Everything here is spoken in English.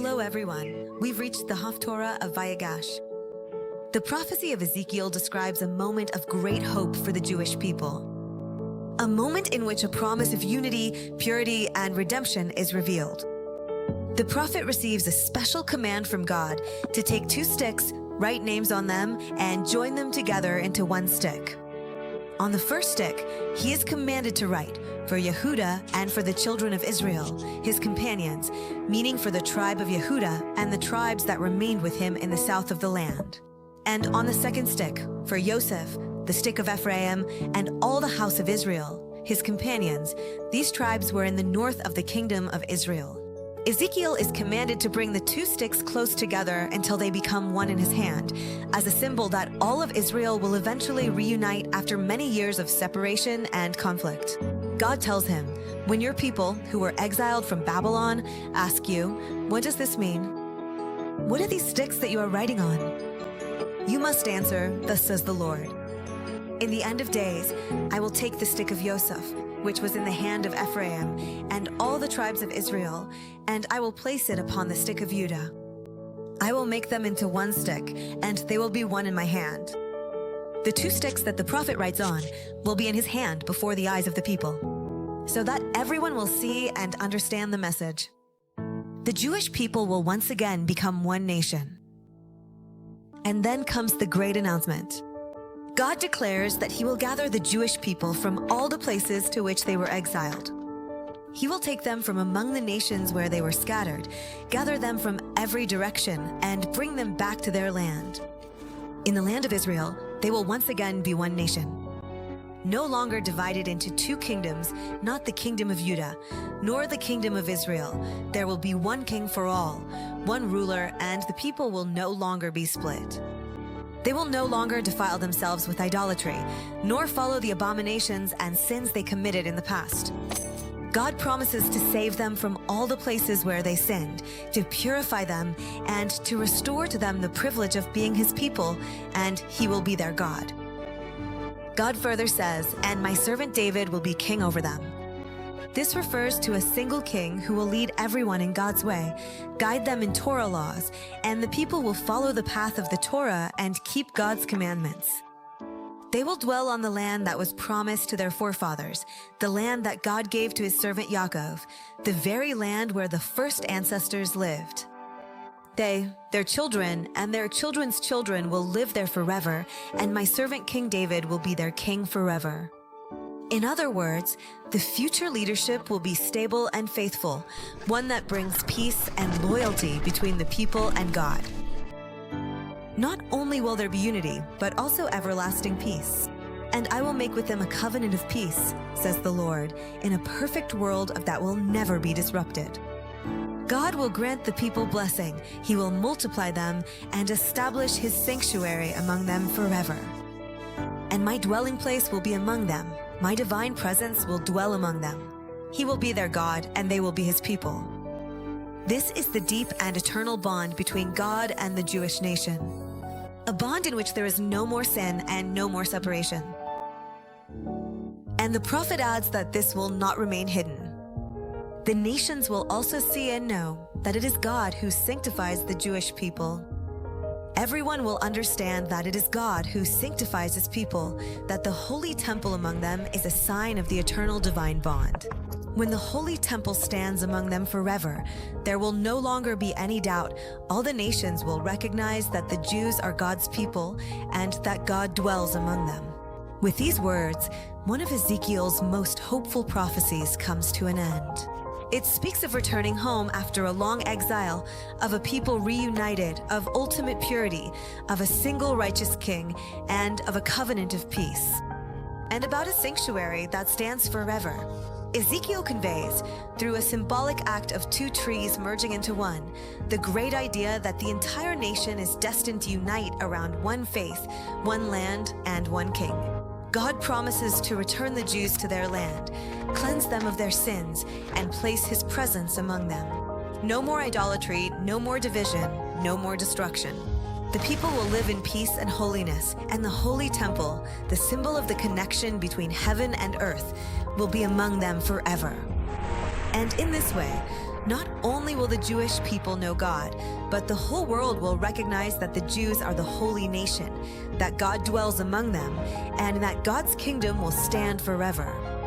Hello everyone, we've reached the Haftarah of Vayigash. The prophecy of Ezekiel describes a moment of great hope for the Jewish people. A moment in which a promise of unity, purity, and redemption is revealed. The prophet receives a special command from God to take two sticks, write names on them, and join them together into one stick. On the first stick, he is commanded to write, for Yehudah and for the children of Israel, his companions, meaning for the tribe of Yehudah and the tribes that remained with him in the south of the land. And on the second stick, for Yosef, the stick of Ephraim, and all the house of Israel, his companions, these tribes were in the north of the kingdom of Israel. Ezekiel is commanded to bring the two sticks close together until they become one in his hand, as a symbol that all of Israel will eventually reunite after many years of separation and conflict. God tells him, when your people, who were exiled from Babylon, ask you, what does this mean? What are these sticks that you are writing on? You must answer, thus says the Lord. In the end of days, I will take the stick of Yosef, which was in the hand of Ephraim, and all the tribes of Israel, and I will place it upon the stick of Yeudah. I will make them into one stick, and they will be one in my hand. The two sticks that the prophet writes on will be in his hand before the eyes of the people, so that everyone will see and understand the message. The Jewish people will once again become one nation. And then comes the great announcement. God declares that he will gather the Jewish people from all the places to which they were exiled. He will take them from among the nations where they were scattered, gather them from every direction, and bring them back to their land. In the land of Israel, they will once again be one nation. No longer divided into two kingdoms, not the kingdom of Yeudah, nor the kingdom of Israel. There will be one king for all, one ruler, and the people will no longer be split. They will no longer defile themselves with idolatry, nor follow the abominations and sins they committed in the past. God promises to save them from all the places where they sinned, to purify them, and to restore to them the privilege of being his people, and he will be their God. God further says, and my servant David will be king over them. This refers to a single king who will lead everyone in God's way, guide them in Torah laws, and the people will follow the path of the Torah and keep God's commandments. They will dwell on the land that was promised to their forefathers, the land that God gave to his servant Yaakov, the very land where the first ancestors lived. They, their children, and their children's children will live there forever, and my servant King David will be their king forever. In other words, the future leadership will be stable and faithful, one that brings peace and loyalty between the people and God. Not only will there be unity, but also everlasting peace. And I will make with them a covenant of peace, says the Lord, in a perfect world that will never be disrupted. God will grant the people blessing, he will multiply them, and establish his sanctuary among them forever. And my dwelling place will be among them. My divine presence will dwell among them. He will be their God, and they will be his people. This is the deep and eternal bond between God and the Jewish nation. A bond in which there is no more sin and no more separation. And the prophet adds that this will not remain hidden. The nations will also see and know that it is God who sanctifies the Jewish people. Everyone will understand that it is God who sanctifies his people, that the holy temple among them is a sign of the eternal divine bond. When the holy temple stands among them forever, there will no longer be any doubt. All the nations will recognize that the Jews are God's people and that God dwells among them. With these words, one of Ezekiel's most hopeful prophecies comes to an end. It speaks of returning home after a long exile, of a people reunited, of ultimate purity, of a single righteous king, and of a covenant of peace. And about a sanctuary that stands forever. Ezekiel conveys, through a symbolic act of two trees merging into one, the great idea that the entire nation is destined to unite around one faith, one land, and one king. God promises to return the Jews to their land, cleanse them of their sins, and place his presence among them. No more idolatry, no more division, no more destruction. The people will live in peace and holiness, and the holy temple, the symbol of the connection between heaven and earth, will be among them forever. And in this way, Not only will the Jewish people know God, but the whole world will recognize that the Jews are the holy nation, that God dwells among them, and that God's kingdom will stand forever.